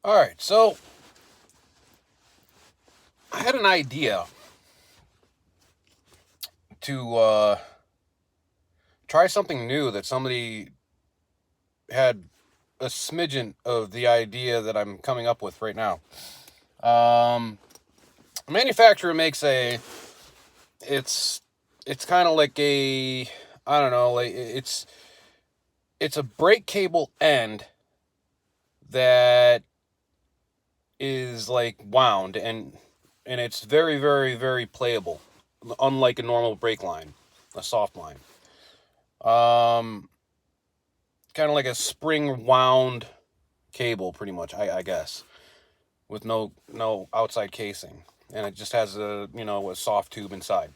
All right, so I had an idea to try something new that somebody had a smidgen of the idea that I'm coming up with right now. A manufacturer makes it's kind of like I don't know, like it's a brake cable end that is like wound and it's very, very, very playable, unlike a normal brake line, a soft line. Kind of like a spring wound cable, pretty much, I guess, with no outside casing, and it just has a soft tube inside.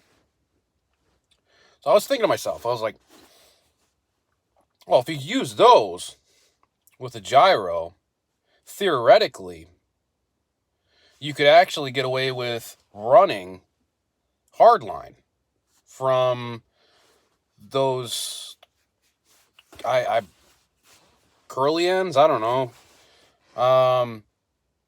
So I was thinking to myself, I was like, well, if you use those with a gyro, theoretically, you could actually get away with running hardline from those I curly ends. I don't know.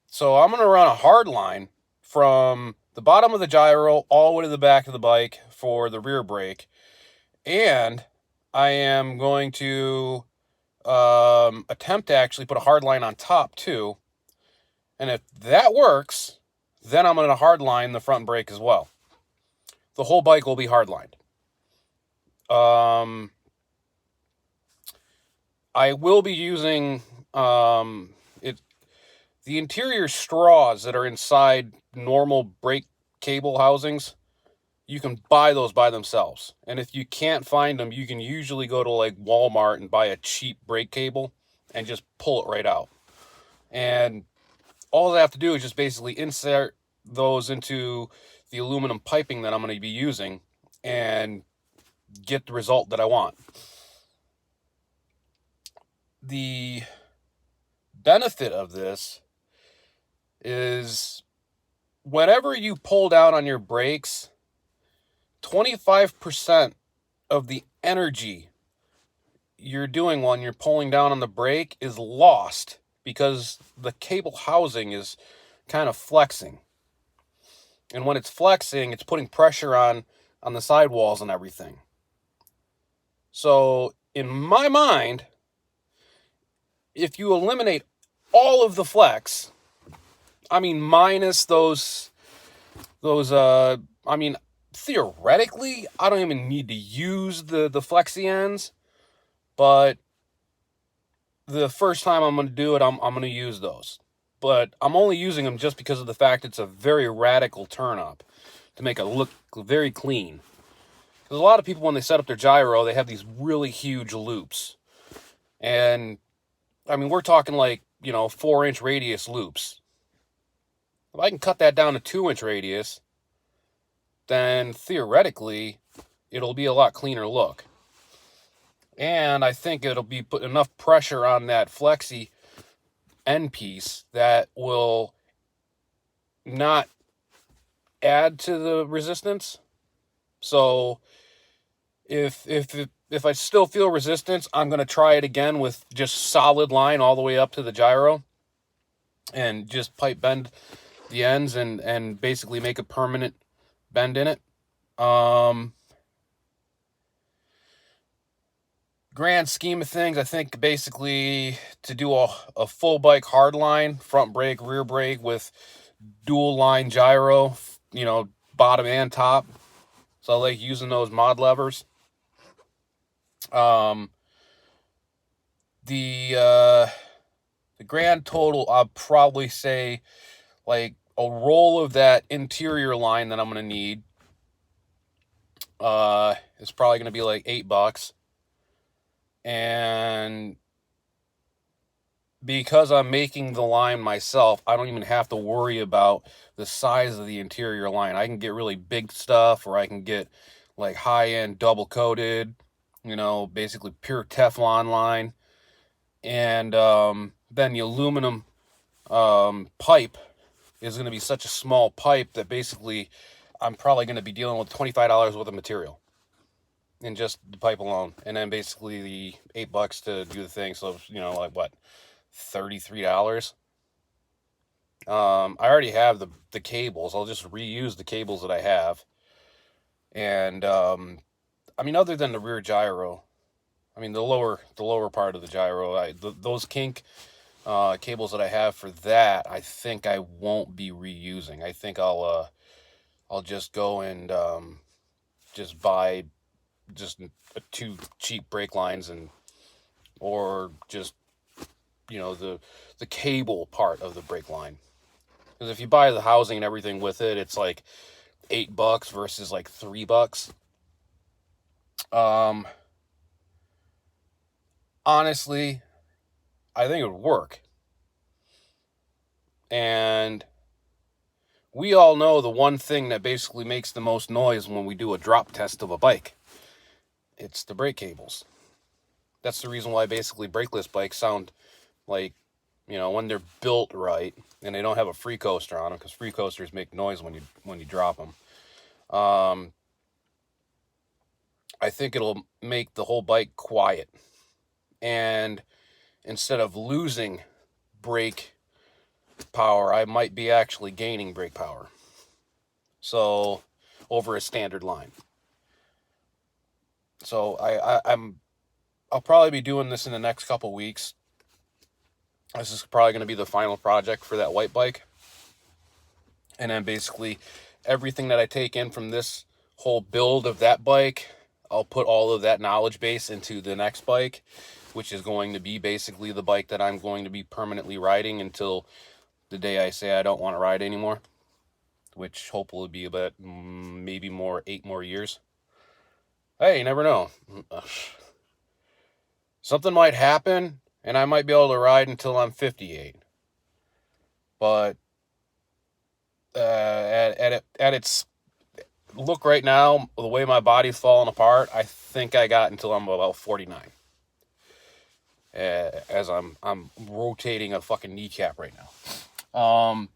So I'm gonna run a hard line from the bottom of the gyro all the way to the back of the bike for the rear brake, and I am going to attempt to actually put a hard line on top too. And if that works, then I'm gonna hard line the front brake as well. The whole bike will be hardlined. I will be using the interior straws that are inside normal brake cable housings. You can buy those by themselves, and if you can't find them, you can usually go to like Walmart and buy a cheap brake cable and just pull it right out. And all I have to do is just basically insert those into the aluminum piping that I'm going to be using and get the result that I want. The benefit of this is whenever you pull down on your brakes, 25% of the energy you're doing when you're pulling down on the brake is lost because the cable housing is kind of flexing. And when it's flexing, it's putting pressure on the sidewalls and everything. So in my mind, if you eliminate all of the flex, I mean, minus those, I mean, theoretically, I don't even need to use the flexi ends, but the first time I'm going to do it, I'm going to use those. But I'm only using them just because of the fact it's a very radical turn up to make it look very clean. Because a lot of people, when they set up their gyro, they have these really huge loops. And, I mean, we're talking like, 4-inch radius loops. If I can cut that down to 2-inch radius, then theoretically, it'll be a lot cleaner look. And I think it'll be put enough pressure on that flexi end piece that will not add to the resistance. So if I still feel resistance, I'm going to try it again with just solid line all the way up to the gyro and just pipe bend the ends and basically make a permanent bend in it. Grand scheme of things, I think basically to do a full bike hard line, front brake, rear brake with dual line gyro, bottom and top. So I like using those mod levers. The grand total, I'll probably say like a roll of that interior line that I'm going to need is probably going to be like $8. And because I'm making the line myself, I don't even have to worry about the size of the interior line. I can get really big stuff, or I can get like high-end double-coated, basically pure Teflon line. And then the aluminum pipe is going to be such a small pipe that basically I'm probably going to be dealing with $25 worth of material in just the pipe alone, and then basically the $8 to do the thing. So like what, $33? I already have the cables. I'll just reuse the cables that I have. And I mean, other than the rear gyro, I mean the lower part of the gyro, those kink cables that I have for that, I think I won't be reusing. I think I'll just go and just buy just two cheap brake lines, and or just, you know, the cable part of the brake line. Because if you buy the housing and everything with it, it's like $8 versus like $3. Honestly, I think it would work. And we all know the one thing that basically makes the most noise when we do a drop test of a bike. It's the brake cables. That's the reason why basically brakeless bikes sound like, you know, when they're built right and they don't have a free coaster on them, because free coasters make noise when you drop them. I think it'll make the whole bike quiet. And instead of losing brake power, I might be actually gaining brake power. So, over a standard line. So I'll probably be doing this in the next couple weeks. This is probably going to be the final project for that white bike. And then basically everything that I take in from this whole build of that bike, I'll put all of that knowledge base into the next bike, which is going to be basically the bike that I'm going to be permanently riding until the day I say I don't want to ride anymore, which hopefully will be about maybe 8 more years. Hey, you never know. Something might happen, and I might be able to ride until I'm 58. But at its look right now, the way my body's falling apart, I think I got until I'm about 49. As I'm rotating a fucking kneecap right now.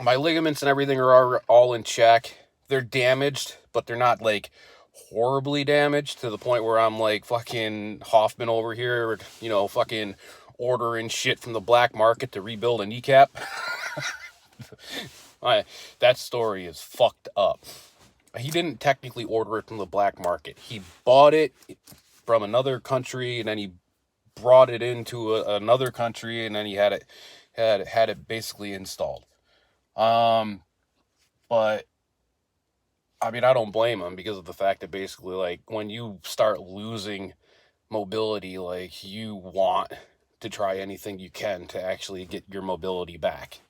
My ligaments and everything are all in check. They're damaged, but they're not like horribly damaged to the point where I'm like fucking Hoffman over here, you know, fucking ordering shit from the black market to rebuild a kneecap. That story is fucked up. He didn't technically order it from the black market. He bought it from another country, and then he brought it into another country, and then he had it basically installed. But I mean, I don't blame him, because of the fact that basically, like, when you start losing mobility, like, you want to try anything you can to actually get your mobility back.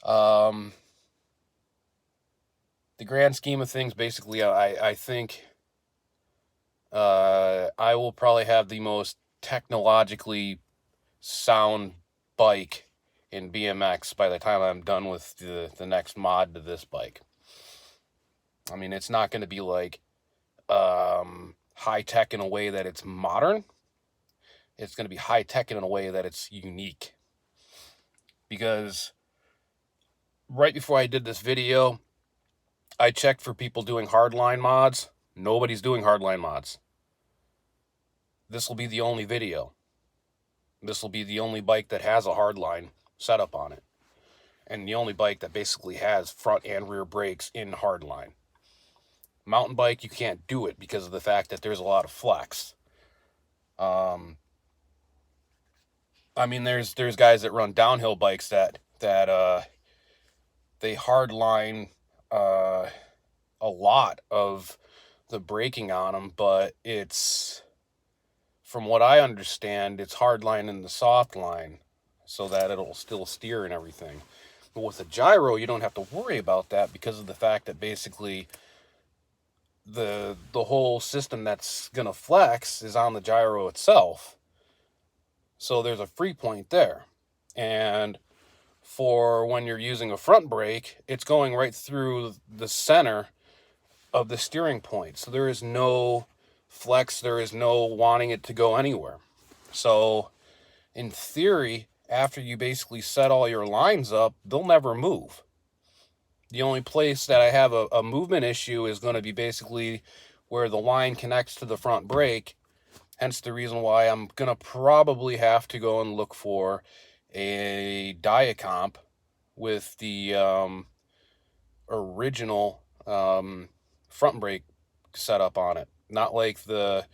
The grand scheme of things, basically, I think I will probably have the most technologically sound bike in BMX by the time I'm done with the next mod to this bike. I mean, it's not going to be like high tech in a way that it's modern. It's going to be high tech in a way that it's unique. Because right before I did this video, I checked for people doing hardline mods. Nobody's doing hardline mods. This will be the only video. This will be the only bike that has a hardline setup on it. And the only bike that basically has front and rear brakes in hardline. Mountain bike, you can't do it because of the fact that there's a lot of flex. I mean, there's guys that run downhill bikes that they hardline a lot of the braking on them, but it's, from what I understand, it's hardline in the soft line so that it'll still steer and everything. But with a gyro, you don't have to worry about that because of the fact that basically the whole system that's gonna flex is on the gyro itself. So there's a free point there. And for when you're using a front brake, it's going right through the center of the steering point. So there is no flex, there is no wanting it to go anywhere. So in theory, after you basically set all your lines up, they'll never move. The only place that I have a movement issue is going to be basically where the line connects to the front brake. Hence the reason why I'm going to probably have to go and look for a Diacomp with the original front brake setup on it, not like the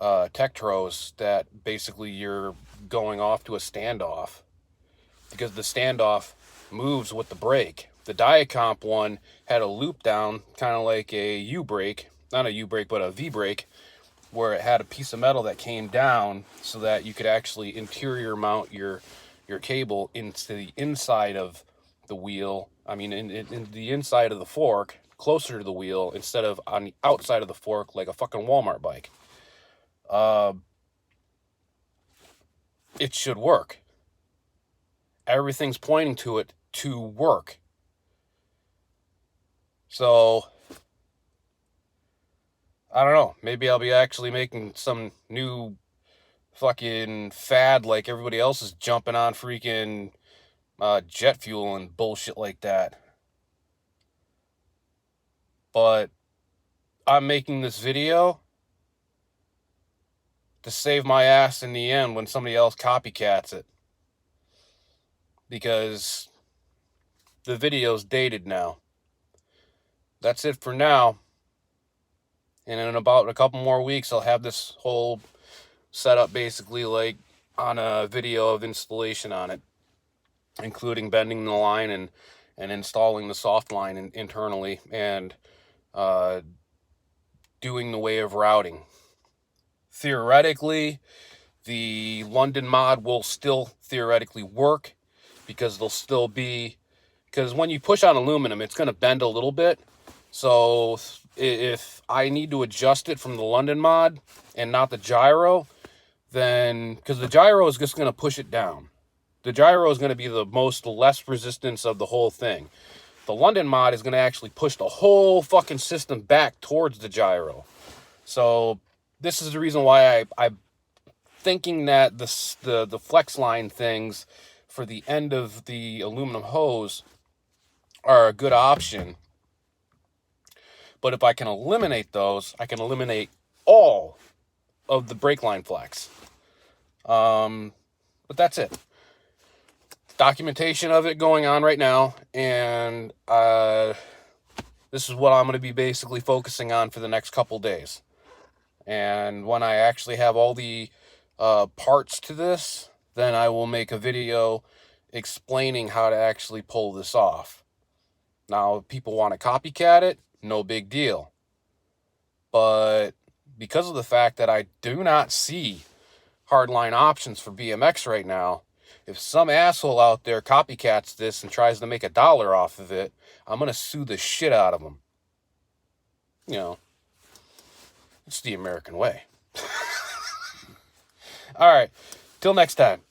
Tektros that basically you're going off to a standoff, because the standoff moves with the brake. The Diacomp one had a loop down, kind of like a U-brake, not a U-brake, but a V-brake, where it had a piece of metal that came down so that you could actually interior mount your cable into the inside of the wheel. I mean, in the inside of the fork, closer to the wheel, instead of on the outside of the fork like a fucking Walmart bike. It should work. Everything's pointing to it to work. So, I don't know. Maybe I'll be actually making some new fucking fad like everybody else is jumping on freaking jet fuel and bullshit like that. But I'm making this video to save my ass in the end when somebody else copycats it. Because the video's dated now. That's it for now. And in about a couple more weeks, I'll have this whole setup basically like on a video of installation on it, including bending the line and installing the soft line internally, and doing the way of routing. Theoretically, the London mod will still theoretically work, because there'll still be, because when you push on aluminum, it's going to bend a little bit. So if I need to adjust it from the London mod and not the gyro, then, because the gyro is just going to push it down. The gyro is going to be the less resistance of the whole thing. The London mod is going to actually push the whole fucking system back towards the gyro. So this is the reason why I'm thinking that the flex line things for the end of the aluminum hose are a good option. But if I can eliminate those, I can eliminate all of the brake line flex. But that's it. Documentation of it going on right now, and this is what I'm going to be basically focusing on for the next couple days. And when I actually have all the parts to this, then I will make a video explaining how to actually pull this off. Now, if people want to copycat it, no big deal. But because of the fact that I do not see hardline options for BMX right now, if some asshole out there copycats this and tries to make $1 off of it, I'm going to sue the shit out of them. You know, it's the American way. All right, till next time.